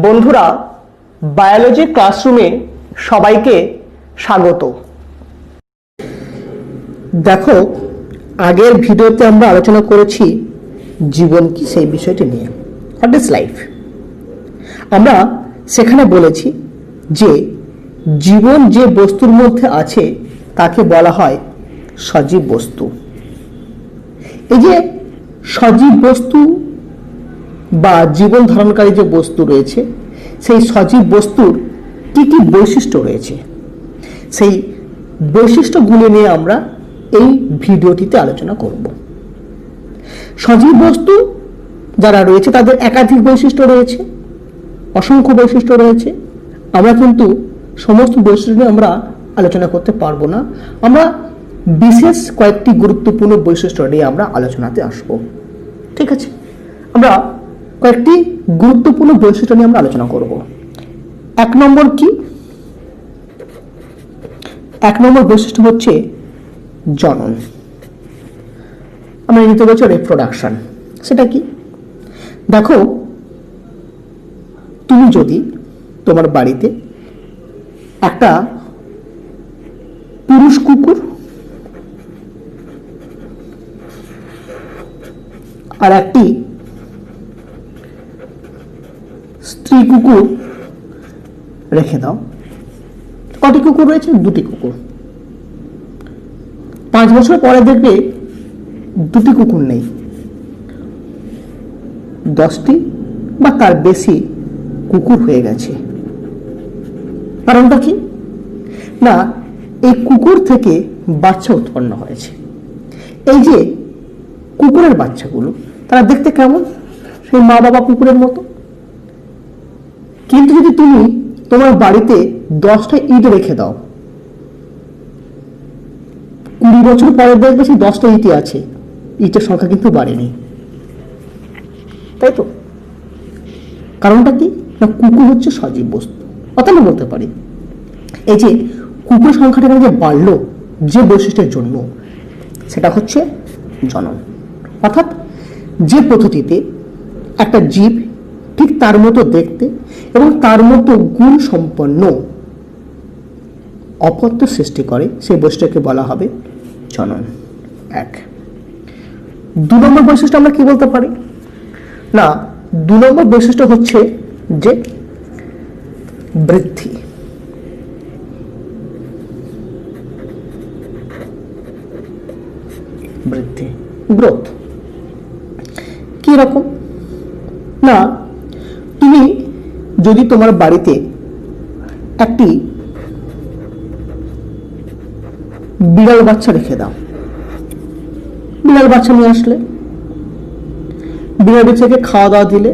বন্ধুরা, বায়োলজি ক্লাসরুমে সবাইকে স্বাগত। দেখো, আগের ভিডিওতে আমরা আলোচনা করেছি জীবন কি সেই বিষয়টি নিয়ে, হোয়াট ইজ লাইফ। আমরা সেখানে বলেছি যে জীবন যে বস্তুর মধ্যে আছে তাকে বলা হয় সজীব বস্তু। এই যে সজীব বস্তু বা জীবন ধারণকারী যে বস্তু রয়েছে, সেই সজীব বস্তুর কি কি বৈশিষ্ট্য রয়েছে, সেই বৈশিষ্ট্যগুলি নিয়ে আমরা এই ভিডিওটিতে আলোচনা করব। সজীব বস্তু যারা রয়েছে তাদের একাধিক বৈশিষ্ট্য রয়েছে, অসংখ্য বৈশিষ্ট্য রয়েছে। আমরা কিন্তু সমস্ত বৈশিষ্ট্য নিয়ে আমরা আলোচনা করতে পারবো না। আমরা বিশেষ কয়েকটি গুরুত্বপূর্ণ বৈশিষ্ট্য নিয়ে আমরা আলোচনাতে আসব। ঠিক আছে, আমরা কয়েকটি গুরুত্বপূর্ণ বৈশিষ্ট্য নিয়ে আমরা আলোচনা করব। এক নম্বর কি? এক নম্বর বৈশিষ্ট্য হচ্ছে জনন। আমরা নিতে বলছি রিপ্রোডাকশন। সেটা কি? দেখো, তুমি যদি তোমার বাড়িতে একটা পুরুষ কুকুর আর একটি স্ত্রী কুকুর রেখে দাও। কটি কুকুর রয়েছে? দুটি কুকুর। 5 বছর পরে দেখবে দুটি কুকুর নেই, 10টি বা তার বেশি কুকুর হয়ে গেছে। কারণটা কি? না, এই কুকুর থেকে বাচ্চা উৎপন্ন হয়েছে। এই যে কুকুরের বাচ্চাগুলো, তারা দেখতে কেমন? সেই মা বাবা কুকুরের মতো। কিন্তু যদি তুমি তোমার বাড়িতে 10টা ইট রেখে দাও, 20 বছর পরে দেখবে সেই 10টা ইটই আছে, ইটের সংখ্যা কিন্তু বাড়েনি। তাই তো? কারণটা কি? না, কুকুর হচ্ছে সজীব বস্তু। অর্থাৎ বলতে পারি এই যে কুকুর সংখ্যাটা যে বাড়লো যে বৈশিষ্ট্যের জন্য, সেটা হচ্ছে জনন। অর্থাৎ যে পদ্ধতিতে একটা জীব ঠিক তার মতো দেখতে এবং তার মতো গুণ সম্পন্ন অপত্য সৃষ্টি করে, সেই বৈশিষ্ট্যকে বলা হবে জনন। 1। 2 নম্বর বৈশিষ্ট্য আমরা কি বলতে পারি? না, 2 নম্বর বৈশিষ্ট্য হচ্ছে যে বৃদ্ধি। বৃদ্ধি, গ্রোথ। কি রকম? না, তুমি যদি তোমার বাড়িতে একটি বিড়াল বাচ্চা রেখে দাও, বিড়াল বাচ্চা নিয়ে আসলে, বিড়াল বাচ্চাকে খাওয়া দাওয়া দিলে,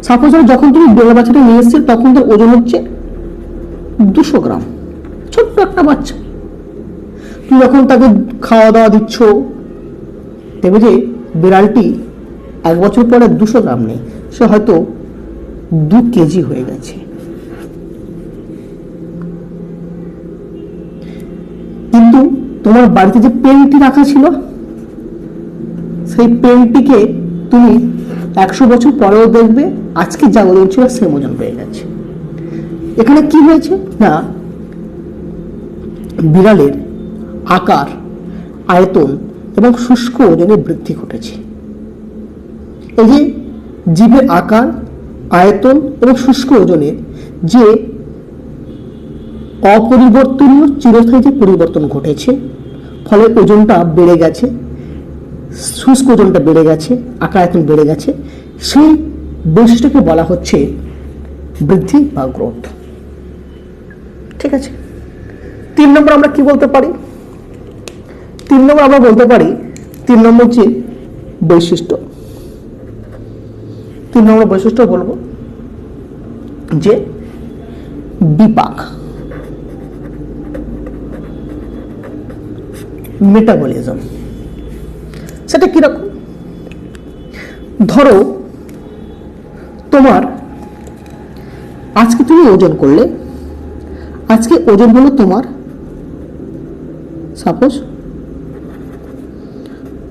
সাপোজ যখন তুমি বিড়াল বাচ্চাটা নিয়ে এসেছিলে তখন তার ওজন হচ্ছে 200 গ্রাম, ছোট্ট একটা বাচ্চা। তুমি যখন তাকে খাওয়া দাওয়া দিচ্ছ, দেখবে যে বিড়ালটি 1 বছর পরে 200 গ্রাম নেই, সে হয়তো 2 কেজি হয়ে গেছে। কিন্তু তোমার বাড়িতে যে পেনটি রাখা ছিল, সেই পেনটিকে তুমি 100 বছর পরেও দেখবে আজকে যা ওজন ছিল সেম ওজন পেয়ে গেছে। এখানে কি হয়েছে? না, বিড়ালের আকার, আয়তন এবং শুষ্ক ওজনে বৃদ্ধি ঘটেছে। এই যে জীবের আকার, আয়তন এবং শুষ্ক ওজনের যে অপরিবর্তনীয় চিরস্থায়ী যে পরিবর্তন ঘটেছে, ফলে ওজনটা বেড়ে গেছে, শুষ্ক ওজনটা বেড়ে গেছে, আকার আয়তন বেড়ে গেছে, সেই বৈশিষ্ট্যকে বলা হচ্ছে বৃদ্ধি বা গ্রোথ। ঠিক আছে। 3 নম্বর আমরা কি বলতে পারি? 3 নম্বর আমরা বলতে পারি, 3 নম্বর যে বৈশিষ্ট্য, 3 নম্বর বৈশিষ্ট্য বলবো যে বিপাক, মেটাবলিজম। সেটা কিরকম? ধরো, তোমার আজকে তুমি ওজন করলে, আজকে ওজন হলো তোমার সাপোজ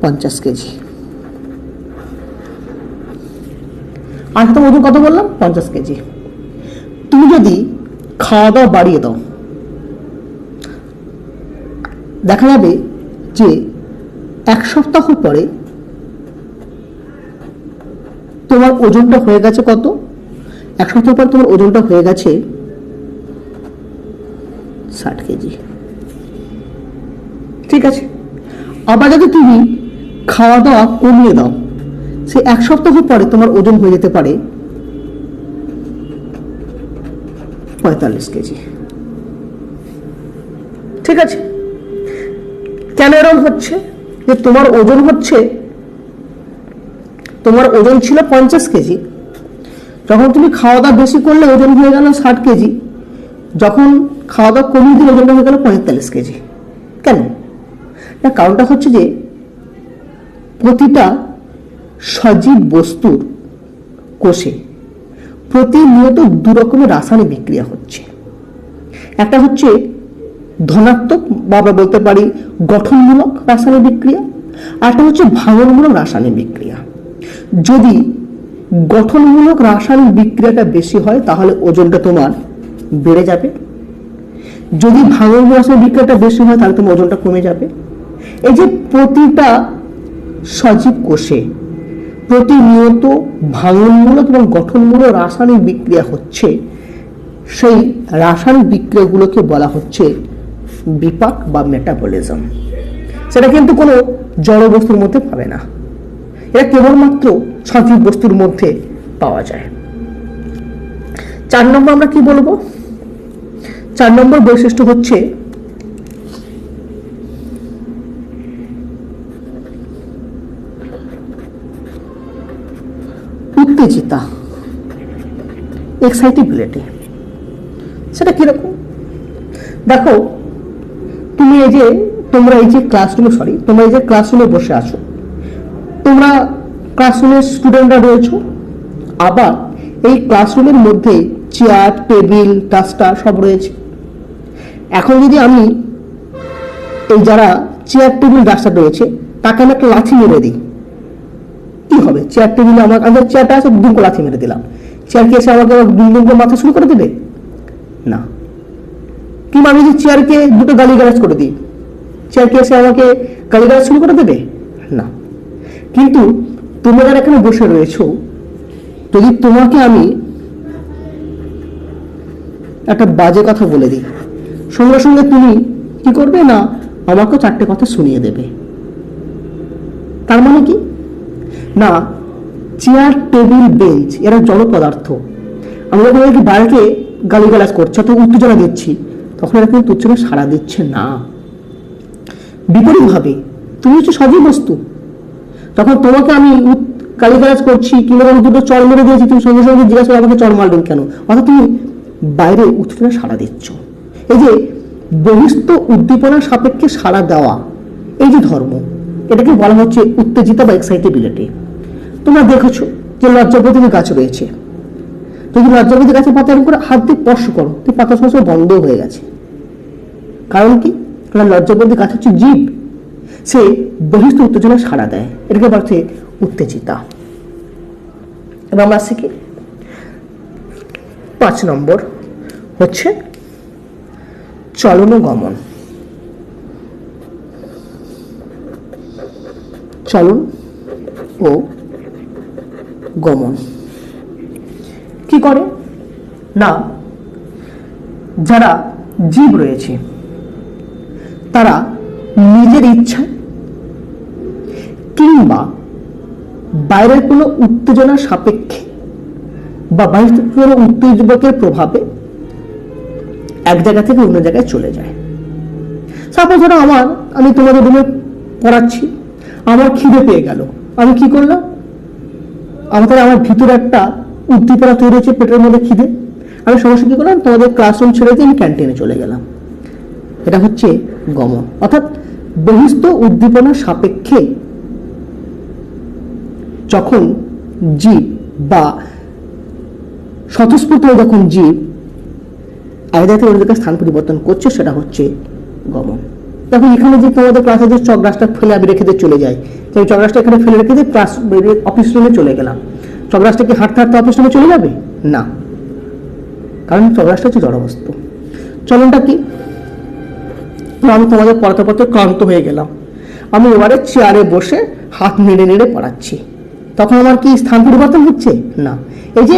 50 কেজি। আজকে তোমার ওজন কত বললাম? 50 কেজি। তুমি যদি খাওয়া দাওয়া বাড়িয়ে দাও, দেখা যাবে যে 1 সপ্তাহ পরে তোমার ওজনটা হয়ে গেছে কত? 1 সপ্তাহ পর তোমার ওজনটা হয়ে গেছে 60 কেজি। ঠিক আছে, আবার যদি তুমি খাওয়া দাওয়া কমিয়ে দাও, সে 1 সপ্তাহ পরে তোমার ওজন হয়ে যেতে পারে 45 কেজি। ঠিক আছে, কেন এরকম হচ্ছে? যে তোমার ওজন হচ্ছে, তোমার ওজন ছিল 50 কেজি, যখন তুমি খাওয়া দাওয়া বেশি করলে ওজন হয়ে গেল 60 কেজি, যখন খাওয়া দাওয়া কমিয়ে দিলে ওজনটা হয়ে গেল 45 কেজি। কেন? না, কারণটা হচ্ছে যে প্রতিটা সজীব বস্তুর কোষে প্রতিনিয়ত 2 রকমের রাসায়নিক বিক্রিয়া হচ্ছে। একটা হচ্ছে ধনাত্মক বা আমরা বলতে পারি গঠনমূলক রাসায়নিক বিক্রিয়া, আর একটা হচ্ছে ভাঙনমূলক রাসায়নিক বিক্রিয়া। যদি গঠনমূলক রাসায়নিক বিক্রিয়াটা বেশি হয় তাহলে ওজনটা তোমার বেড়ে যাবে, যদি ভাঙনমূলক রাসায়নিক বিক্রিয়াটা বেশি হয় তাহলে তোমার ওজনটা কমে যাবে। এই যে প্রতিটা সজীব কোষে প্রতিনিয়ত ভাঙনমূলক এবং গঠনমূলক রাসায়নিক বিক্রিয়া হচ্ছে, সেই রাসায়নিক বিক্রিয়াগুলোকে বলা হচ্ছে বিপাক বা মেটাবলিজম। সেটা কিন্তু কোনো জড় বস্তুর মধ্যে পাবে না, এটা কেবলমাত্র সজীব বস্তুর মধ্যে পাওয়া যায়। 4 নম্বর আমরা কি বলবো? 4 নম্বর বৈশিষ্ট্য হচ্ছে উত্তেজিতা, এক্সাইটেবিলিটি। সেটা কিরকম? দেখো, তোমরা এই যে ক্লাসরুমে বসে আছো, তোমরা ক্লাসরুমের স্টুডেন্টরা রয়েছো, আবার এই ক্লাসরুমের মধ্যে চেয়ার, টেবিল, ডাস্টার সব রয়েছে। এখন যদি আমি এই যারা চেয়ার, টেবিল, ডাস্টার রয়েছে তাকে আমি একটা লাথি মেরে দিই, কি হবে? চেয়ার টেবিলে আমার চেয়ারটা আছে, দুম করে লাথি মেরে দিলাম, চেয়ার কি এসে আমাকে দুম দুম করে মাথা শুরু করে দেবে? না। কিংবা আমি যদি চেয়ারকে 2টো গালিগালাজ করে দিই, চেয়ার কি এসে আমাকে গালিগালাজ শুরু করে দেবে? না। কিন্তু তোমরা যারা এখানে বসে রয়েছো, যদি তোমাকে আমি একটা বাজে কথা বলে দিই, সঙ্গে সঙ্গে তুমি কি করবে? না, আমাকেও 4টে কথা শুনিয়ে দেবে। তার মানে কি? না, চেয়ার, টেবিল, বেঞ্চ এরা জড় পদার্থ। আমরা যখন কি বাইরেকে গালিগালাজ করছি অথবা উত্তেজনা দিচ্ছি, তখন এরা কিন্তু উত্তেজনা সাড়া দিচ্ছে না। বিপরীতভাবে তুমি হচ্ছে সজীব বস্তু, তখন তোমাকে আমি গালিগালাজ করছি কিংবা 2টো চড় মেরে দিয়েছি, তুমি সঙ্গে সঙ্গে জিজ্ঞাসা করে আমাকে চড় মারবেন কেন? অর্থাৎ তুমি বাইরে উত্তেজনা সাড়া দিচ্ছ। এই যে বহিস্থ উদ্দীপনার সাপেক্ষে সাড়া দেওয়া, এই যে ধর্ম, এটাকে বলা হচ্ছে উত্তেজিত বা এক্সাইটেবিলিটি। তোমরা দেখেছো যে লজ্জাবতী গাছ রয়েছে, যদি লজ্জাবতী গাছের পাতা এরকম করে হাত দিয়ে স্পর্শ করো, তুই পাতা সবসময় বন্ধ হয়ে গেছে। কারণ কি? কারণ লজ্জাবতী গাছ হচ্ছে জীব, সে বহিস্থ উত্তেজনা সাড়া দেয়, এটাকে বলা হচ্ছে উত্তেজিতা। এবার আমরা শিখি 5 নম্বর হচ্ছে চলন ও গমন। চলন ও গমন কি করে? না, যারা জীব রয়েছে তারা নিজের ইচ্ছা কিংবা বাইরের কোনো উত্তেজনার সাপেক্ষে বা বাইরের কোনো উত্তেজকের প্রভাবে এক জায়গা থেকে অন্য জায়গায় চলে যায়। সাপোজ ধরো আমি তোমাদের রুমে পড়াচ্ছি, আমার খিদে পেয়ে গেল, আমি কি করলাম? আমার ভিতরে একটা উদ্দীপনা তৈরি হয়েছে, পেটের মধ্যে খিদে, আমি সমস্যা কি করলাম? তোমাদের ক্লাসরুম ছেড়ে দিয়ে আমি ক্যান্টিনে চলে গেলাম। এটা হচ্ছে গমন। অর্থাৎ বহিস্থ উদ্দীপনার সাপেক্ষে যখন জীব বা স্বতঃস্ফূর্ত যখন জীব এক জায়গা থেকে অন্য জায়গায় স্থান পরিবর্তন করছে, সেটা হচ্ছে গমন। তখন এখানে যে তোমাদের ক্লাসে যে চকরাসটা ফেলে আমি রেখে দিয়ে চলে যাই, সেই চকরাসটা এখানে ফেলে রেখে দিয়ে ক্লাস অফিস রুমে চলে গেলাম, চকরাসটা কি হাঁটতে হাঁটতে অফিস রুমে চলে যাবে? না, কারণ চলরাশিটা হচ্ছে জড়বস্তু। চলনটা কি? আমি তোমাদের পড়াতে পড়াতে ক্লান্ত হয়ে গেলাম, আমি এবারে চেয়ারে বসে হাত নেড়ে নেড়ে পড়াচ্ছি, তখন আমার কি স্থান পরিবর্তন হচ্ছে? না। এই যে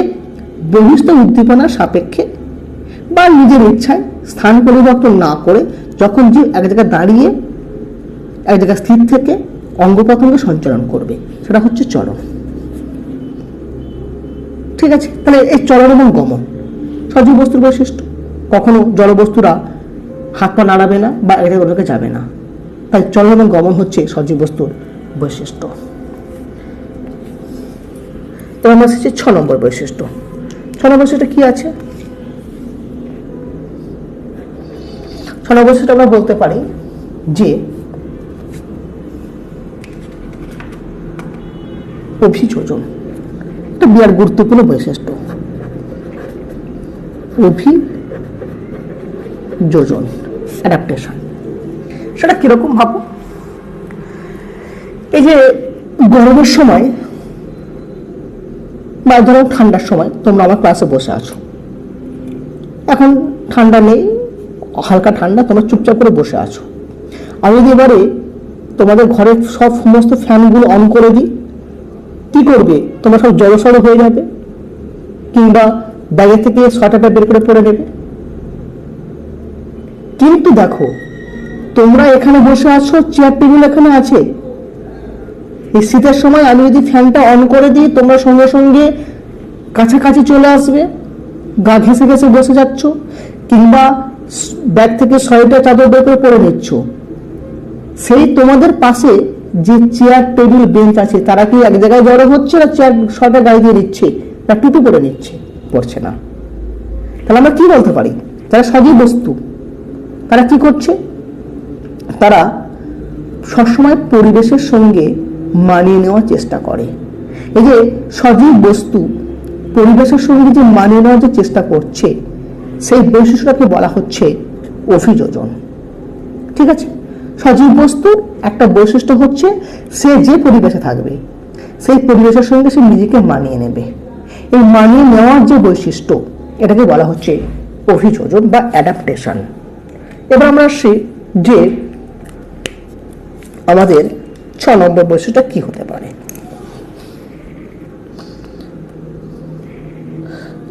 বহিস্থ উদ্দীপনার সাপেক্ষে বা নিজের ইচ্ছায় স্থান পরিবর্তন না করে যখন জীব এক জায়গায় দাঁড়িয়ে এক জায়গায় স্থির থেকে অঙ্গ প্রত্যঙ্গ সঞ্চালন করবে, সেটা হচ্ছে চলন। ঠিক আছে, তাহলে এই চলন এবং গমন সজীব বস্তুর বৈশিষ্ট্য। কখনো জড়বস্তুরা হাত পা নাড়াবে না বা এক জায়গায় ওদিকে যাবে না, তাই চলন এবং গমন হচ্ছে সজীব বস্তুর বৈশিষ্ট্য। এবার আমরা এসেছি 6 নম্বর বৈশিষ্ট্য। 6 নম্বর বৈশিষ্ট্য কি আছে? 6 নম্বর বৈশিষ্ট্য আমরা বলতে পারি যে অভিযোজন। এটা বিরাট গুরুত্বপূর্ণ বৈশিষ্ট্য। অভিযোজন, অ্যাডাপ্টেশন। সেটা কিরকম ভাবো? এই যে গরমের সময় বা ধরো ঠান্ডার সময় তোমরা আমার ক্লাসে বসে আছো, এখন ঠান্ডা নেই, হালকা ঠান্ডা, তোমরা চুপচাপ করে বসে আছো। আমি যদি এবারে তোমাদের ঘরের সব সমস্ত ফ্যানগুলো অন করে দিই, কি করবে? তোমরা সব জড়সড় হয়ে যাবে, কিংবা ব্যাগে থেকে সোয়েটারটা বের করে পরে নেবে। কিন্তু দেখো, তোমরা এখানে বসে আছো, চেয়ার টেবিল এখানে আছে, এই শীতের সময় আমি যদি ফ্যানটা অন করে দিই, তোমরা সঙ্গে সঙ্গে কাছাকাছি চলে আসবে, গা ঘেঁষে ঘেঁষে বসে যাচ্ছ, কিংবা ব্যাগ থেকে সোয়েটার চাদর বের করে পরে নিচ্ছ। সেই তোমাদের পাশে যে চেয়ার টেবিল বেঞ্চ আছে, তারা কি এক জায়গায় জড়ো হচ্ছে, না চেয়ার সোয়েটার গায়ে দিয়ে নিচ্ছে, না টুটু করে নিচ্ছে? পড়ছে না। তাহলে আমরা কি বলতে পারি? যারা সজীব বস্তু তারা কি করছে? তারা সবসময় পরিবেশের সঙ্গে মানিয়ে নেওয়ার চেষ্টা করে। এই যে সজীব বস্তু পরিবেশের সঙ্গে যে মানিয়ে নেওয়ার যে চেষ্টা করছে, সেই বৈশিষ্ট্যটাকে বলা হচ্ছে অভিযোজন। ঠিক আছে, সজীব বস্তুর একটা বৈশিষ্ট্য হচ্ছে সে যে পরিবেশে থাকবে সেই পরিবেশের সঙ্গে সে নিজেকে মানিয়ে নেবে। এই মানিয়ে নেওয়ার যে বৈশিষ্ট্য, এটাকে বলা হচ্ছে অভিযোজন বা অ্যাডাপ্টেশন। এবার আমরা আসি যে আমাদের 6 নম্বর বৈশিষ্ট্য কি হতে পারে।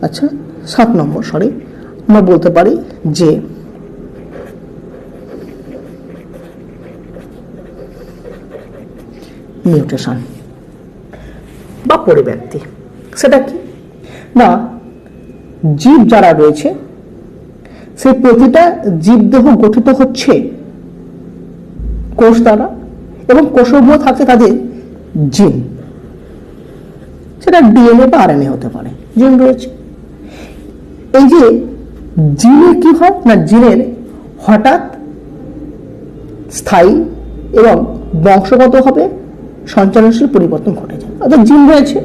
আচ্ছা, 7 নম্বর, আমরা বলতে পারি যে মিউটেশন বা পরিব্যক্তি। সেটা কি না, জীব যারা রয়েছে সেই প্রতিটা জীবদেহ গঠিত হচ্ছে কোষ দ্বারা, এবং কোষসমূহ থাকে তাদের জিন। সেটা ডিএনএ বা আরএনএ হতে পারে, জিন রয়েছে। এই যে জিনের কি হয় না, জিনের হঠাৎ স্থায়ী এবং বংশগতভাবে সঞ্চালনশীল পরিবর্তন ঘটে যায়। অর্থাৎ জিন রয়েছে,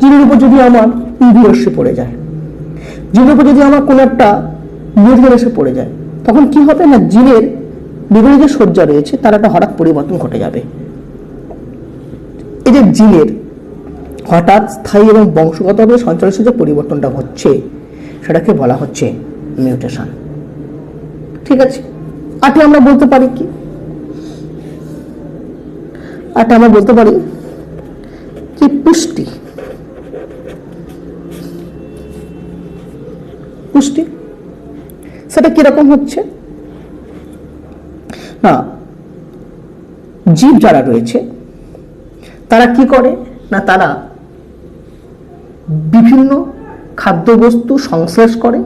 জিনের উপর যদি আমার ইউভি রশ্মি পড়ে যায়, জিনের উপর যদি আমার কোনো একটা নিউট্রন এসে পড়ে যায়, তখন কি হবে না, জিনের বিভিন্ন যে সজ্জা রয়েছে তার একটা হঠাৎ পরিবর্তন ঘটে যাবে। এই যে জিনের হঠাৎ স্থায়ী এবং বংশগতভাবে সঞ্চালনশীল যে পরিবর্তনটা হচ্ছে, সেটাকে বলা হচ্ছে মিউটেশন। ঠিক আছে, আটে আমরা বলতে পারি কি? আটে আমরা বলতে পারি যে পুষ্টি। পুষ্টি সেটা কিরকম হচ্ছে না, জীব যারা রয়েছে তারা কি করে না, তারা বিভিন্ন খাদ্যবস্তু সংশ্লেষ করে,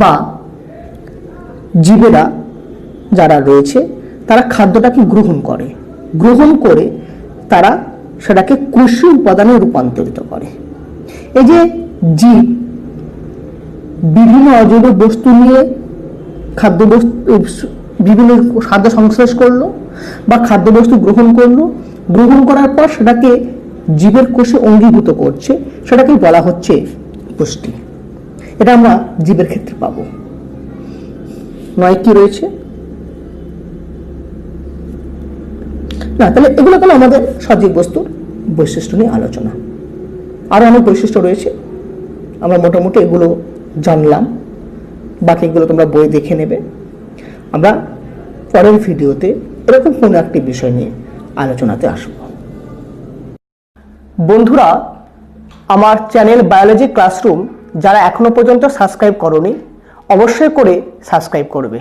বা জীবেরা যারা রয়েছে তারা খাদ্যটাকে গ্রহণ করে তারা সেটাকে কৃষি উপাদানে রূপান্তরিত করে। এই যে জীব বিভিন্ন অজৈব বস্তু নিয়ে বিভিন্ন খাদ্য সংশ্লেষ করলো বা খাদ্যবস্তু গ্রহণ করার পর সেটাকে জীবের কোষে অঙ্গীভূত করছে, সেটাকেই বলা হচ্ছে পুষ্টি। এটা আমরা জীবের ক্ষেত্রে পাবো। নয় কি রয়েছে না, তাহলে এগুলো হলো আমাদের সজীব বস্তুর বৈশিষ্ট্য নিয়ে আলোচনা। আরো অনেক বৈশিষ্ট্য রয়েছে, আমরা মোটামুটি এগুলো জানলাম, বাকিগুলো তোমরা বই দেখে নেবে। আমরা পরের ভিডিওতে এরকম কোনো একটি বিষয় নিয়ে আলোচনাতে আসব। বন্ধুরা, আমার চ্যানেল বায়োলজি ক্লাসরুম যারা এখনো পর্যন্ত সাবস্ক্রাইব করোনি, অবশ্যই করে সাবস্ক্রাইব করবে।